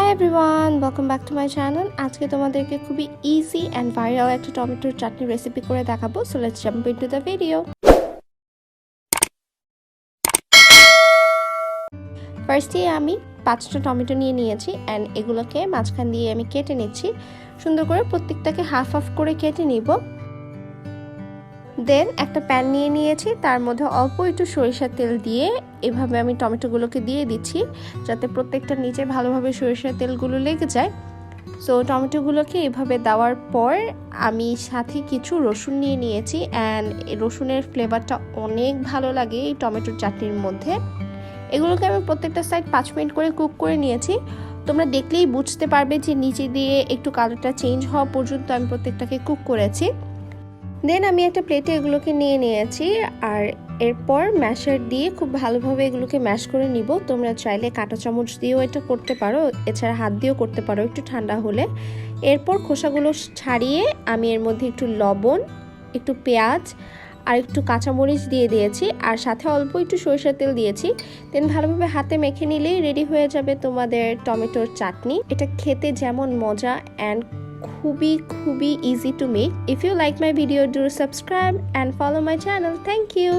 Hi everyone, welcome back to my channel. আজকে তোমাদেরকে খুবই ইজি এন্ড ভাইরাল একটা টমেটোর চাটনি রেসিপি করে দেখাবো। So let's jump into the video. ফার্স্টে আমি 5টা টমেটো নিয়ে নিয়েছি এন্ড এগুলোকে মাঝখান দিয়ে আমি কেটে নিচ্ছি। সুন্দর করে প্রত্যেকটাকে হাফ হাফ করে কেটে নিব। দেন একটা প্যান নিয়ে নিয়েছি, তার মধ্যে অল্প একটু সরিষার তেল দিয়ে এভাবে আমি টমেটোগুলোকে দিয়ে দিচ্ছি যাতে প্রত্যেকটা নিচে ভালোভাবে সরিষার তেলগুলো লেগে যায়। সো টমেটোগুলোকে এভাবে দেওয়ার পর আমি সাথে কিছু রসুন নিয়ে নিয়েছি অ্যান্ড রসুনের ফ্লেভারটা অনেক ভালো লাগে এই টমেটোর চাটনির মধ্যে। এগুলোকে আমি প্রত্যেকটা সাইড 5 মিনিট করে কুক করে নিয়েছি। তোমরা দেখলেই বুঝতে পারবে যে নিচে দিয়ে একটু কালারটা চেঞ্জ হওয়া পর্যন্ত আমি প্রত্যেকটাকে কুক করেছি। দেন আমি একটা প্লেটে এগুলোকে নিয়ে নিয়েছি আর এরপর ম্যাশার দিয়ে খুব ভালোভাবে এগুলোকে ম্যাশ করে নিব। তোমরা চাইলে কাঁটা চামচ দিয়েও এটা করতে পারো, এছাড়া হাত দিয়েও করতে পারো একটু ঠান্ডা হলে। এরপর খোসাগুলো ছাড়িয়ে আমি এর মধ্যে একটু লবণ, একটু পেঁয়াজ আর একটু কাঁচামরিচ দিয়ে দিয়েছি আর সাথে অল্প একটু সরিষার তেল দিয়েছি। দেন ভালোভাবে হাতে মেখে নিলেই রেডি হয়ে যাবে তোমাদের টমেটোর চাটনি। এটা খেতে যেমন মজা অ্যান্ড খুবই easy to make. If you like my video, do subscribe and follow my channel. Thank you.